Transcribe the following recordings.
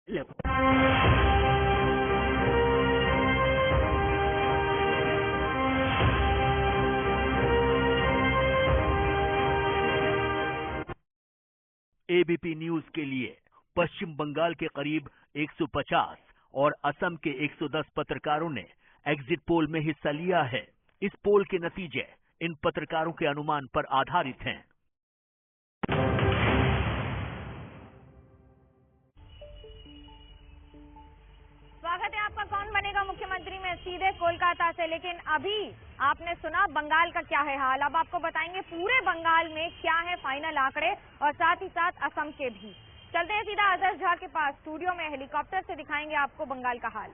ABP news के लिए पश्चिम बंगाल के करीब 150 और असम के 110 पत्रकारों ने एग्जिट पोल में हिस्सा लिया है। इस पोल के नतीजे इन पत्रकारों के अनुमान पर आधारित हैं। स्वागत है आपका कौन बनेगा मुख्यमंत्री में सीधे कोलकाता से। लेकिन अभी आपने सुना बंगाल का क्या है हाल। अब आपको बताएंगे पूरे बंगाल में क्या है फाइनल आंकड़े और साथ ही साथ असम के भी। चलते हैं सीधा आदर्श झा के पास स्टूडियो में, हेलीकॉप्टर से दिखाएंगे आपको बंगाल का हाल।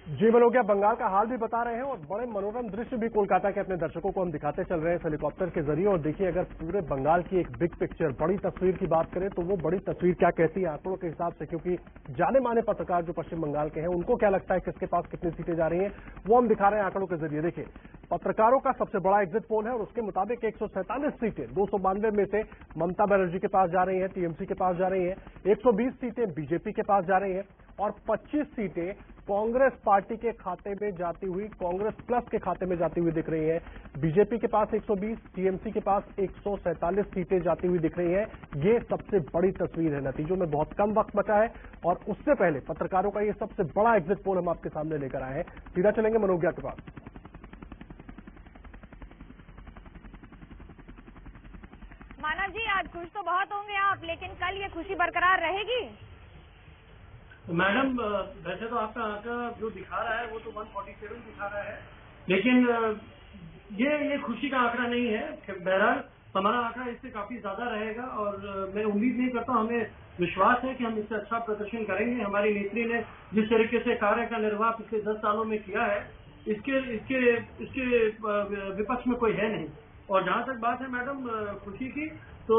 जी मनोज्ञा, बंगाल का हाल भी बता रहे हैं और बड़े मनोरम दृश्य भी कोलकाता के अपने दर्शकों को हम दिखाते चल रहे हैं हेलीकॉप्टर के जरिए। और देखिए, अगर पूरे बंगाल की एक बिग पिक्चर, बड़ी तस्वीर की बात करें तो वो बड़ी तस्वीर क्या कहती है आंकड़ों के हिसाब से, क्योंकि जाने माने पत्रकार जो पश्चिम बंगाल के हैं उनको क्या लगता है किसके पास कितनी सीटें जा रही हैं, वो हम दिखा रहे हैं आंकड़ों के जरिए। देखिए, पत्रकारों का सबसे बड़ा एग्जिट पोल है और उसके मुताबिक 147 सीटें 292 में से ममता बनर्जी के पास जा रही हैं, टीएमसी के पास जा रही हैं, 120 सीटें बीजेपी के पास जा रही हैं और 25 सीटें कांग्रेस पार्टी के खाते में जाती हुई, कांग्रेस प्लस के खाते में जाती हुई दिख रही हैं। बीजेपी के पास 120, टीएमसी के पास 147 सीटें जाती हुई दिख रही हैं। ये सबसे बड़ी तस्वीर है। नतीजों में बहुत कम वक्त बचा है और उससे पहले पत्रकारों का ये सबसे बड़ा एग्जिट पोल हम आपके सामने लेकर आए हैं। सीधा चलेंगे मनोज्ञा के पास। मानव जी, आज खुश तो बहुत होंगे आप, लेकिन कल ये खुशी बरकरार रहेगी? मैडम, वैसे तो आपका आंकड़ा जो दिखा रहा है वो तो 147 दिखा रहा है, लेकिन ये खुशी का आंकड़ा नहीं है। बहरहाल हमारा आंकड़ा इससे काफी ज्यादा रहेगा और मैं उम्मीद नहीं करता, हमें विश्वास है कि हम इससे अच्छा प्रदर्शन करेंगे। हमारी नेत्री ने जिस तरीके से कार्य का निर्वाह पिछले 10 सालों में किया है, इसके विपक्ष में कोई है नहीं। और जहां तक बात है मैडम खुशी की, तो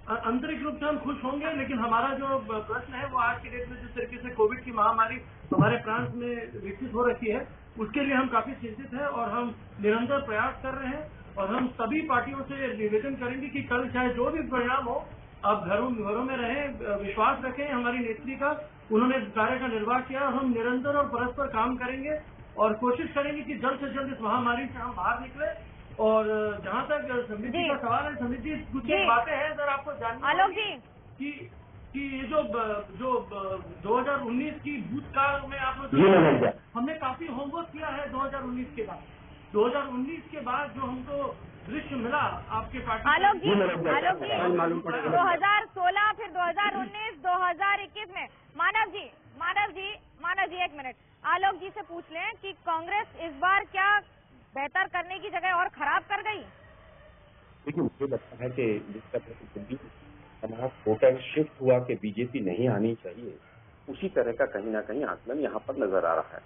आंतरिक रूप से हम खुश होंगे, लेकिन हमारा जो प्रश्न है वो आज की डेट में जिस तरीके से कोविड की महामारी हमारे प्रांत में विकसित हो रखी है, उसके लिए हम काफी चिंतित हैं और हम निरंतर प्रयास कर रहे हैं। और हम सभी पार्टियों से निवेदन करेंगे कि कल चाहे जो भी परिणाम हो, आप घरों में रहें, विश्वास रखें हमारी नेत्री का। उन्होंने कार्य का निर्वाह किया और हम निरंतर और परस्पर काम करेंगे और कोशिश करेंगे कि जल्द से जल्द इस महामारी से हम बाहर निकले। और जहाँ तक समृद्धि का सवाल है, समृद्धि कुछ बातें हैं सर आपको जानना आलोक जी कि ये जो 2019 की भूतकाल में आप लोग, हमने काफी होमवर्क किया है 2019 के बाद। 2019 के बाद जो हमको दृश्य मिला आपके पार्टी, आलोक जी 2016, फिर 2019, 2021 में मानव जी एक मिनट, आलोक जी से पूछ लें कि कांग्रेस इस बार क्या बेहतर करने की जगह और खराब कर गई? देखिए, मुझे लगता है कि जिस तरह से समाज वोटर शिफ्ट हुआ कि बीजेपी नहीं आनी चाहिए, उसी तरह का कहीं ना कहीं आकलन यहाँ पर नजर आ रहा है।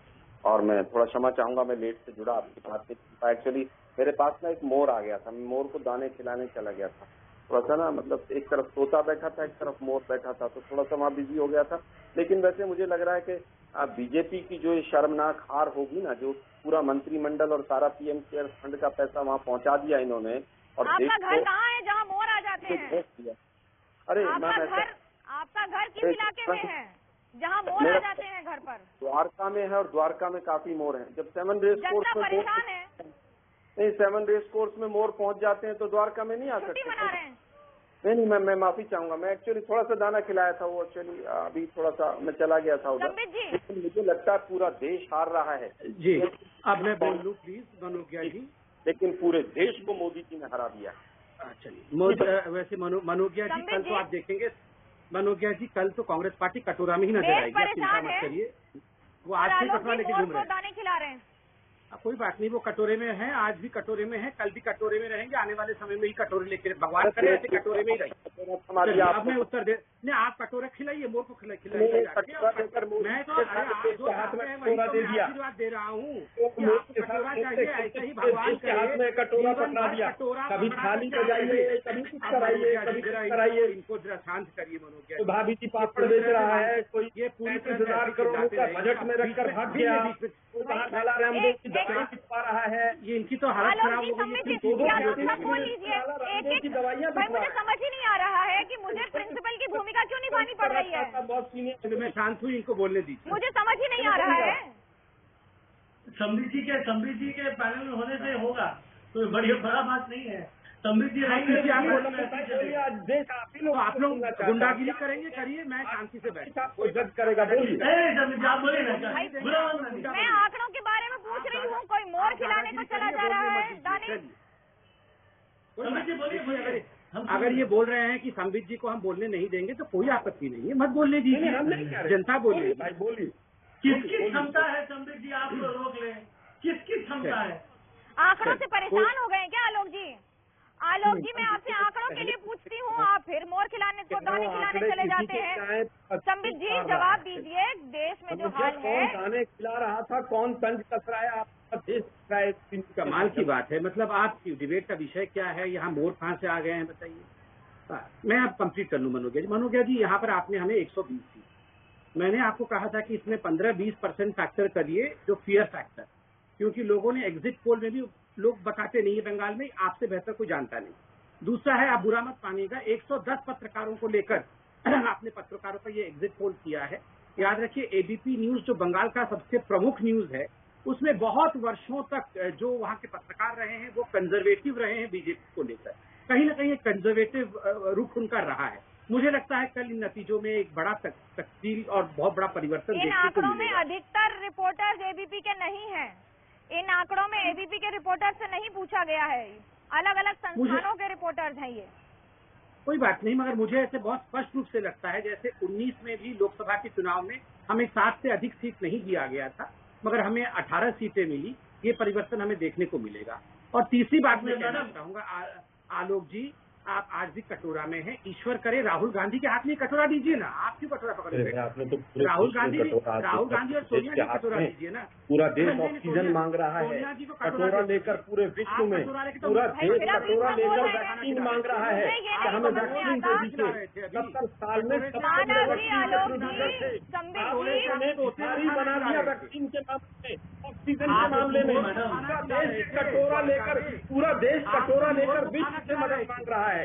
और मैं थोड़ा क्षमा चाहूंगा, मैं लेट से जुड़ा, आपकी बात नहीं। एक्चुअली मेरे पास ना एक मोर आ गया था, मैं मोर को दाने खिलाने चला गया था। थोड़ा सा ना, मतलब एक तरफ तोता बैठा था, एक तरफ मोर बैठा था, तो थोड़ा सा वहाँ बिजी हो गया था। लेकिन वैसे मुझे लग रहा है कि बीजेपी की जो ये शर्मनाक हार होगी ना, जो पूरा मंत्रिमंडल और सारा पीएम केयर फंड का पैसा वहाँ पहुँचा दिया इन्होंने, और आपका घर कहाँ है जहाँ मोर आ जाते हैं? अरे आपका घर किस इलाके में है जहाँ मोर आ जाते हैं घर पर? द्वारका में है, और द्वारका में काफी मोर है। जब 7 रेस कोर्स में परेशान है। नहीं, 7 रेस कोर्स में मोर पहुँच जाते हैं तो द्वारका में नहीं आ सकते। मना रहे हैं? नहीं, मैं माफी चाहूंगा। मैं एक्चुअली थोड़ा सा दाना खिलाया था, वो एक्चुअली अभी थोड़ा सा मैं चला गया था उधर। लेकिन मुझे लगता है पूरा देश हार रहा है। जी, अब मैं बोल लूं प्लीज मनोज्ञा जी। लेकिन पूरे देश को मोदी जी ने हरा दिया। चलिए, वैसे मनोज्ञा जी कल तो आप देखेंगे, मनोज्ञा जी कल तो कांग्रेस पार्टी कटोरा में ही नजर आएगी, आप चिंता मत करिए। वो आज भी कटोरा लेके घूम रहे हैं, दाने खिला रहे हैं। कोई बात नहीं, वो कटोरे में है, आज भी कटोरे में है, कल भी कटोरे में रहेंगे, आने वाले समय में ही कटोरे लेके भगवान करे ऐसे कटोरे में ही रहेंगे। अब मैं उत्तर दे, नहीं आप कटोरा खिलाइए, मोर को खिलाइए। मैं तो आशीर्वाद दे रहा हूँ कि आपको कटोरा चाहिए, ऐसे ही भगवान करे कटोरा पकड़ा दिया, कभी थाली पे जाइए, कभी कुछ कराइए। इनको जरा शांत करिए मनोज्ञा। तो भाभी जी पापड़ बेच रहा है, कोई ये पूरी 30,000 करोड़ का बजट में रखकर भाग गया, वो कहाँ ढाला रहे हम लोग की दवाई बिकवा रहा है। ये इनकी तो हालत खराब हो गई है। मुझे समझ ही नहीं आ रहा है कि मुझे प्रिंसिपल की भूमिका भूमिका क्यों निभानी पड़ रही है? बहुत सीनियर, मैं शांत हूँ, इनको बोलने दीजिए। मुझे समझ ही नहीं आ रहा है। संबित जी के पैनल में होने से होगा, तो बड़ा बात नहीं है। संबित जी आप लोग गुंडागिरी करेंगे, करिए, मैं शांति से बैठा, कोई जज करेगा, बोलिए। आप बोले ना, मैं आंकड़ों के बारे में पूछ रही हूँ, कोई मोर खिलाने को चला जा रहा है दाने? संबित जी बोलिए। अगर ये बोल रहे हैं कि संबित जी को हम बोलने नहीं देंगे तो कोई आपत्ति नहीं है, मत बोलने दीजिए, जनता बोलिए, भाई बोलिए। किसकी क्षमता है संबित जी, आप रोक लें, किसकी क्षमता है? आंकड़ों से परेशान हो गए क्या आलोक जी? आलोक जी, मैं आपसे आंकड़ों के लिए पूछती हूँ, आप फिर मोर खिलाने को दाने खिलाने चले जाते हैं। संबित जी जवाब दीजिए, देश में जो हाल है। कौन दाने खिला रहा था, कौन तंज कस रहा है, आपका देश का एक कमाल की बात है। मतलब आपकी डिबेट का विषय क्या है, यहाँ मोर कहाँ से आ गए हैं बताइए। मैं अब कंप्लीट कर लूँ मनोज्ञा जी, यहाँ पर आपने हमें 120 दी, मैंने आपको कहा था कि इसमें 15-20% फैक्टर करिए जो फियर फैक्टर, क्योंकि लोगों ने एग्जिट पोल में भी लोग बताते नहीं है बंगाल में, आपसे बेहतर कोई जानता नहीं। दूसरा है, आप बुरा मत मानिएगा, 110 पत्रकारों को लेकर आपने पत्रकारों का ये एग्जिट पोल किया है। याद रखिए, एबीपी न्यूज जो बंगाल का सबसे प्रमुख न्यूज है, उसमें बहुत वर्षों तक जो वहाँ के पत्रकार रहे हैं वो कंजर्वेटिव रहे हैं बीजेपी को लेकर, कहीं ना कहीं एक कंजर्वेटिव रुख उनका रहा है। मुझे लगता है कल इन नतीजों में एक बड़ा तब्दील और बहुत बड़ा परिवर्तन देखने को मिलेगा। इन आंकड़ों में अधिकतर रिपोर्टर्स एबीपी के नहीं हैं। इन आंकड़ों में एबीपी के रिपोर्टर से नहीं पूछा गया है, अलग अलग संस्थानों के रिपोर्टर्स हैं ये। कोई बात नहीं, मगर मुझे ऐसे बहुत स्पष्ट रूप से लगता है जैसे 19 में भी लोकसभा के चुनाव में हमें 7 से अधिक सीट नहीं दिया गया था, मगर हमें 18 सीटें मिली। ये परिवर्तन हमें देखने को मिलेगा। और तीसरी बात मैं कहना चाहूंगा, आलोक जी, आप आज भी कटोरा में हैं, ईश्वर करे राहुल गांधी के हाथ में कटोरा दीजिए ना, आप क्यों कटोरा पकड़ रहे हैं? राहुल गांधी और सोनिया जी कटोरा दीजिए ना। पूरा देश ऑक्सीजन मांग रहा है, कटोरा लेकर पूरे विश्व में पूरा देश कटोरा लेकर वैक्सीन मांग रहा है, हमें वैक्सीन दे दीजिए। 70 साल में बना दिया वैक्सीन के मामले में, ऑक्सीजन के मामले में, पूरा देश कटोरा लेकर विश्व से मदद मांग रहा है।